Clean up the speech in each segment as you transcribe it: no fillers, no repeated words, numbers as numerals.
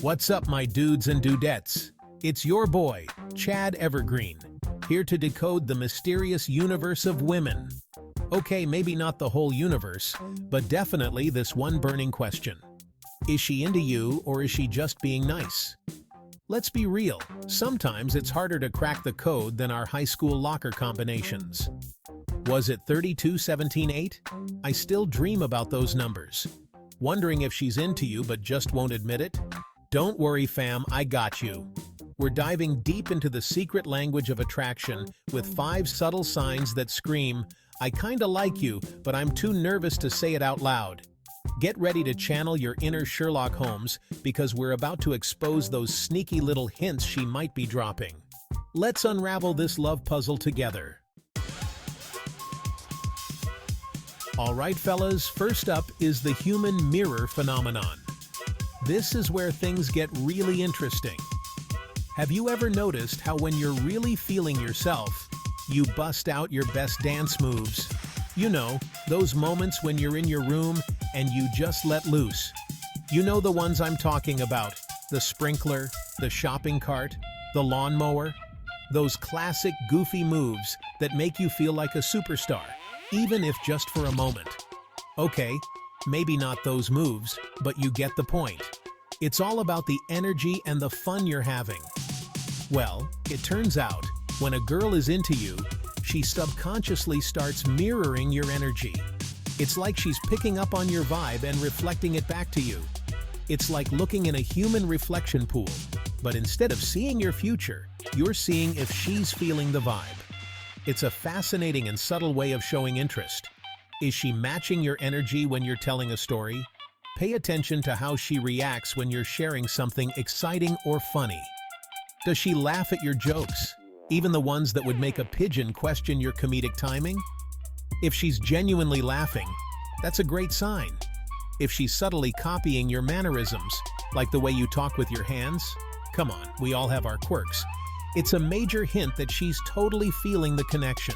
What's up, my dudes and dudettes? It's your boy, Chad Evergreen, here to decode the mysterious universe of women. Okay, maybe not the whole universe, but definitely this one burning question. Is she into you, or is she just being nice? Let's be real, sometimes it's harder to crack the code than our high school locker combinations. Was it 32-17-8? I still dream about those numbers. Wondering if she's into you but just won't admit it? Don't worry, fam, I got you. We're diving deep into the secret language of attraction with 5 subtle signs that scream, I kinda like you, but I'm too nervous to say it out loud. Get ready to channel your inner Sherlock Holmes because we're about to expose those sneaky little hints she might be dropping. Let's unravel this love puzzle together. Alright fellas, first up is the human mirror phenomenon. This is where things get really interesting. Have you ever noticed how when you're really feeling yourself, you bust out your best dance moves? You know, those moments when you're in your room and you just let loose. You know the ones I'm talking about, the sprinkler, the shopping cart, the lawnmower. Those classic goofy moves that make you feel like a superstar, even if just for a moment. Okay, maybe not those moves, but you get the point. It's all about the energy and the fun you're having. Well, it turns out, when a girl is into you, she subconsciously starts mirroring your energy. It's like she's picking up on your vibe and reflecting it back to you. It's like looking in a human reflection pool, but instead of seeing your future, you're seeing if she's feeling the vibe. It's a fascinating and subtle way of showing interest. Is she matching your energy when you're telling a story? Pay attention to how she reacts when you're sharing something exciting or funny. Does she laugh at your jokes, even the ones that would make a pigeon question your comedic timing? If she's genuinely laughing, that's a great sign. If she's subtly copying your mannerisms, like the way you talk with your hands, come on, we all have our quirks. It's a major hint that she's totally feeling the connection.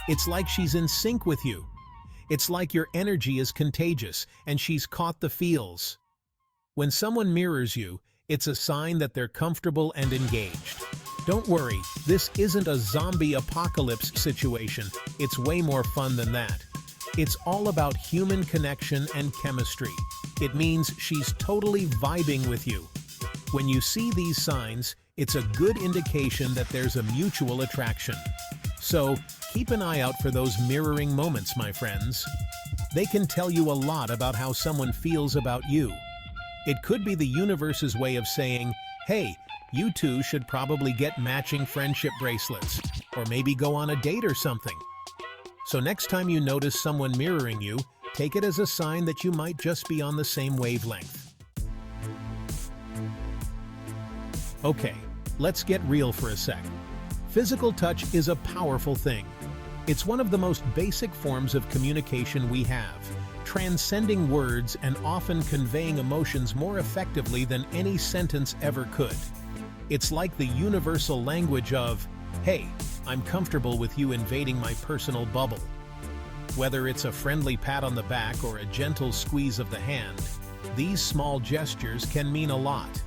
It's like she's in sync with you. It's like your energy is contagious and she's caught the feels. When someone mirrors you, it's a sign that they're comfortable and engaged. Don't worry, this isn't a zombie apocalypse situation. It's way more fun than that. It's all about human connection and chemistry. It means she's totally vibing with you. When you see these signs, it's a good indication that there's a mutual attraction. So, keep an eye out for those mirroring moments, my friends. They can tell you a lot about how someone feels about you. It could be the universe's way of saying, hey, you two should probably get matching friendship bracelets, or maybe go on a date or something. So next time you notice someone mirroring you, take it as a sign that you might just be on the same wavelength. Okay, let's get real for a sec. Physical touch is a powerful thing. It's one of the most basic forms of communication we have, transcending words and often conveying emotions more effectively than any sentence ever could. It's like the universal language of, hey, I'm comfortable with you invading my personal bubble. Whether it's a friendly pat on the back or a gentle squeeze of the hand, these small gestures can mean a lot.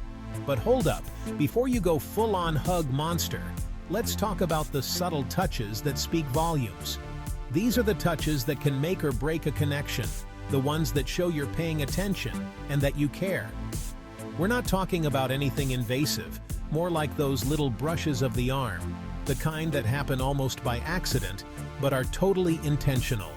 But hold up, before you go full-on hug monster, let's talk about the subtle touches that speak volumes. These are the touches that can make or break a connection, the ones that show you're paying attention and that you care. We're not talking about anything invasive, more like those little brushes of the arm, the kind that happen almost by accident, but are totally intentional.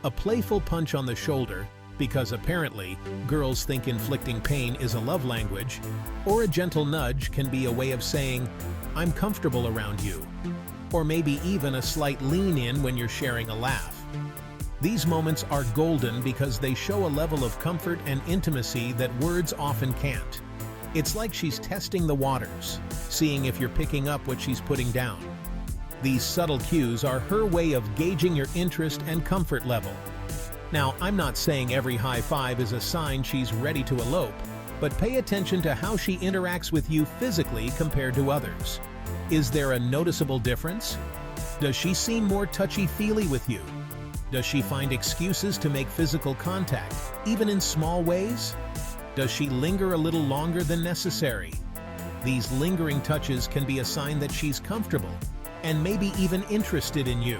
A playful punch on the shoulder, because apparently, girls think inflicting pain is a love language, or a gentle nudge can be a way of saying, I'm comfortable around you, or maybe even a slight lean in when you're sharing a laugh. These moments are golden because they show a level of comfort and intimacy that words often can't. It's like she's testing the waters, seeing if you're picking up what she's putting down. These subtle cues are her way of gauging your interest and comfort level. Now, I'm not saying every high five is a sign she's ready to elope, but pay attention to how she interacts with you physically compared to others. Is there a noticeable difference? Does she seem more touchy-feely with you? Does she find excuses to make physical contact, even in small ways? Does she linger a little longer than necessary? These lingering touches can be a sign that she's comfortable and maybe even interested in you.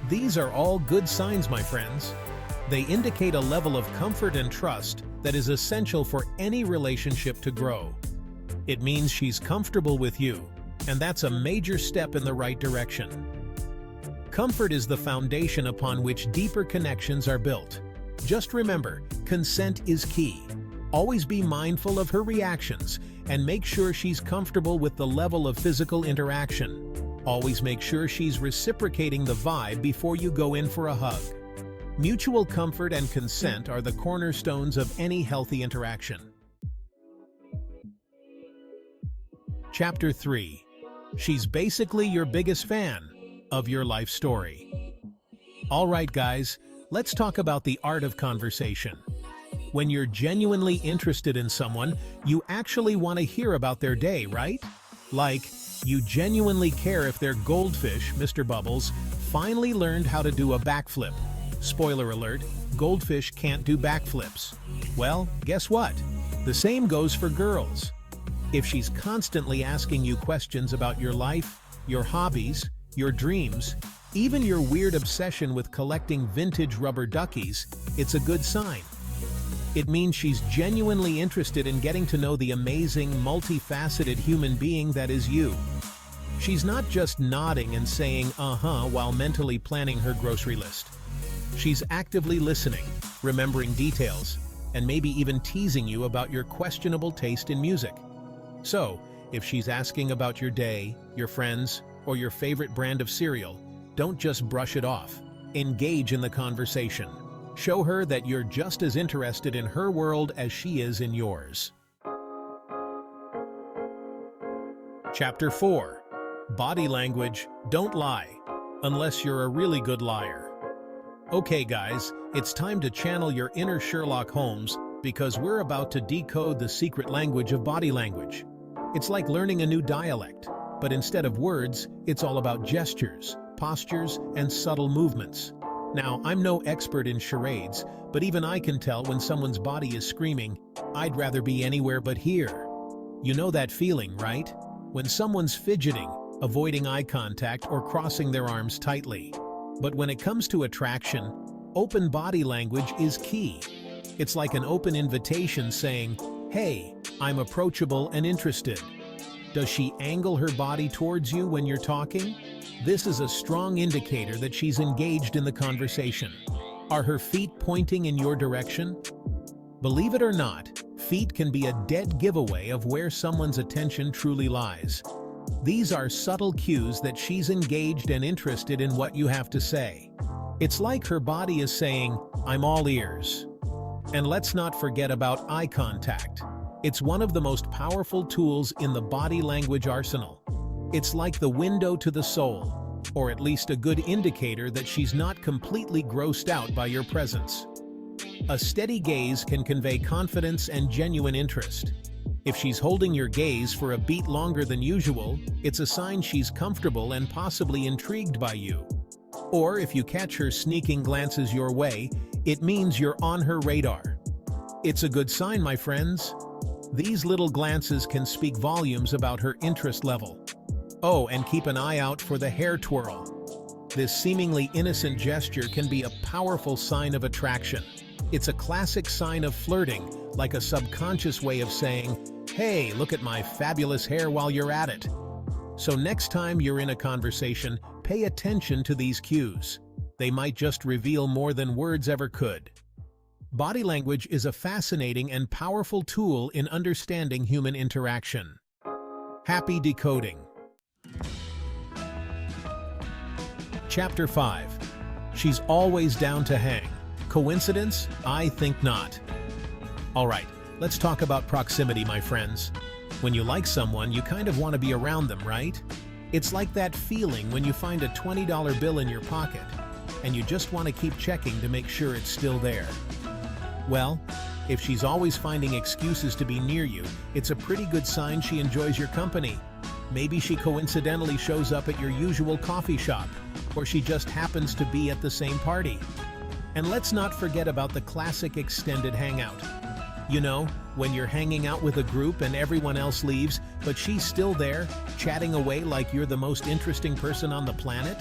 These are all good signs, my friends. They indicate a level of comfort and trust that is essential for any relationship to grow. It means she's comfortable with you, and that's a major step in the right direction. Comfort is the foundation upon which deeper connections are built. Just remember, consent is key. Always be mindful of her reactions and make sure she's comfortable with the level of physical interaction. Always make sure she's reciprocating the vibe before you go in for a hug. Mutual comfort and consent are the cornerstones of any healthy interaction. Chapter 3. She's basically your biggest fan of your life story. Alright guys, let's talk about the art of conversation. When you're genuinely interested in someone, you actually want to hear about their day, right? Like, you genuinely care if their goldfish, Mr. Bubbles, finally learned how to do a backflip. Spoiler alert, goldfish can't do backflips. Well, guess what? The same goes for girls. If she's constantly asking you questions about your life, your hobbies, your dreams, even your weird obsession with collecting vintage rubber duckies, it's a good sign. It means she's genuinely interested in getting to know the amazing, multifaceted human being that is you. She's not just nodding and saying "uh-huh" while mentally planning her grocery list. She's actively listening, remembering details, and maybe even teasing you about your questionable taste in music. So, if she's asking about your day, your friends, or your favorite brand of cereal, don't just brush it off. Engage in the conversation. Show her that you're just as interested in her world as she is in yours. Chapter 4. Body language, don't lie, unless you're a really good liar. Okay guys, it's time to channel your inner Sherlock Holmes because we're about to decode the secret language of body language. It's like learning a new dialect, but instead of words, it's all about gestures, postures, and subtle movements. Now, I'm no expert in charades, but even I can tell when someone's body is screaming, "I'd rather be anywhere but here." You know that feeling, right? When someone's fidgeting, avoiding eye contact, or crossing their arms tightly. But when it comes to attraction, open body language is key. It's like an open invitation saying, "Hey, I'm approachable and interested." Does she angle her body towards you when you're talking? This is a strong indicator that she's engaged in the conversation. Are her feet pointing in your direction? Believe it or not, feet can be a dead giveaway of where someone's attention truly lies. These are subtle cues that she's engaged and interested in what you have to say. It's like her body is saying, "I'm all ears." And let's not forget about eye contact. It's one of the most powerful tools in the body language arsenal. It's like the window to the soul, or at least a good indicator that she's not completely grossed out by your presence. A steady gaze can convey confidence and genuine interest. If she's holding your gaze for a beat longer than usual, it's a sign she's comfortable and possibly intrigued by you. Or if you catch her sneaking glances your way, it means you're on her radar. It's a good sign, my friends. These little glances can speak volumes about her interest level. Oh, and keep an eye out for the hair twirl. This seemingly innocent gesture can be a powerful sign of attraction. It's a classic sign of flirting, like a subconscious way of saying, "Hey, look at my fabulous hair while you're at it." So next time you're in a conversation, pay attention to these cues. They might just reveal more than words ever could. Body language is a fascinating and powerful tool in understanding human interaction. Happy decoding. Chapter 5. She's always down to hang. Coincidence? I think not. Alright, let's talk about proximity, my friends. When you like someone, you kind of want to be around them, right? It's like that feeling when you find a $20 bill in your pocket, and you just want to keep checking to make sure it's still there. Well, if she's always finding excuses to be near you, it's a pretty good sign she enjoys your company. Maybe she coincidentally shows up at your usual coffee shop, or she just happens to be at the same party. And let's not forget about the classic extended hangout. You know, when you're hanging out with a group and everyone else leaves, but she's still there, chatting away like you're the most interesting person on the planet?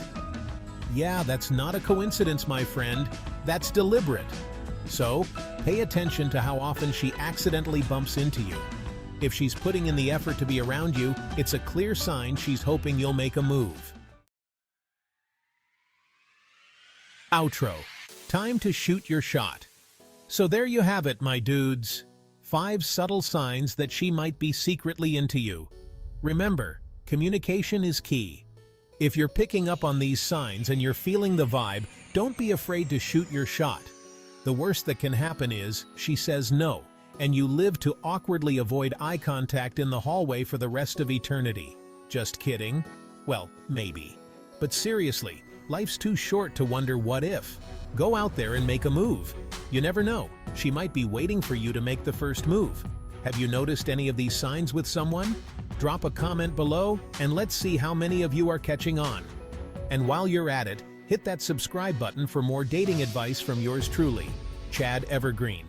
Yeah, that's not a coincidence, my friend. That's deliberate. So, pay attention to how often she accidentally bumps into you. If she's putting in the effort to be around you, it's a clear sign she's hoping you'll make a move. Outro. Time to shoot your shot. So there you have it, my dudes. 5 subtle signs that she might be secretly into you. Remember, communication is key. If you're picking up on these signs and you're feeling the vibe, don't be afraid to shoot your shot. The worst that can happen is she says no, and you live to awkwardly avoid eye contact in the hallway for the rest of eternity. Just kidding? Well, maybe. But seriously, life's too short to wonder what if. Go out there and make a move. You never know, she might be waiting for you to make the first move. Have you noticed any of these signs with someone? Drop a comment below and let's see how many of you are catching on. And while you're at it, hit that subscribe button for more dating advice from yours truly, Chad Evergreen.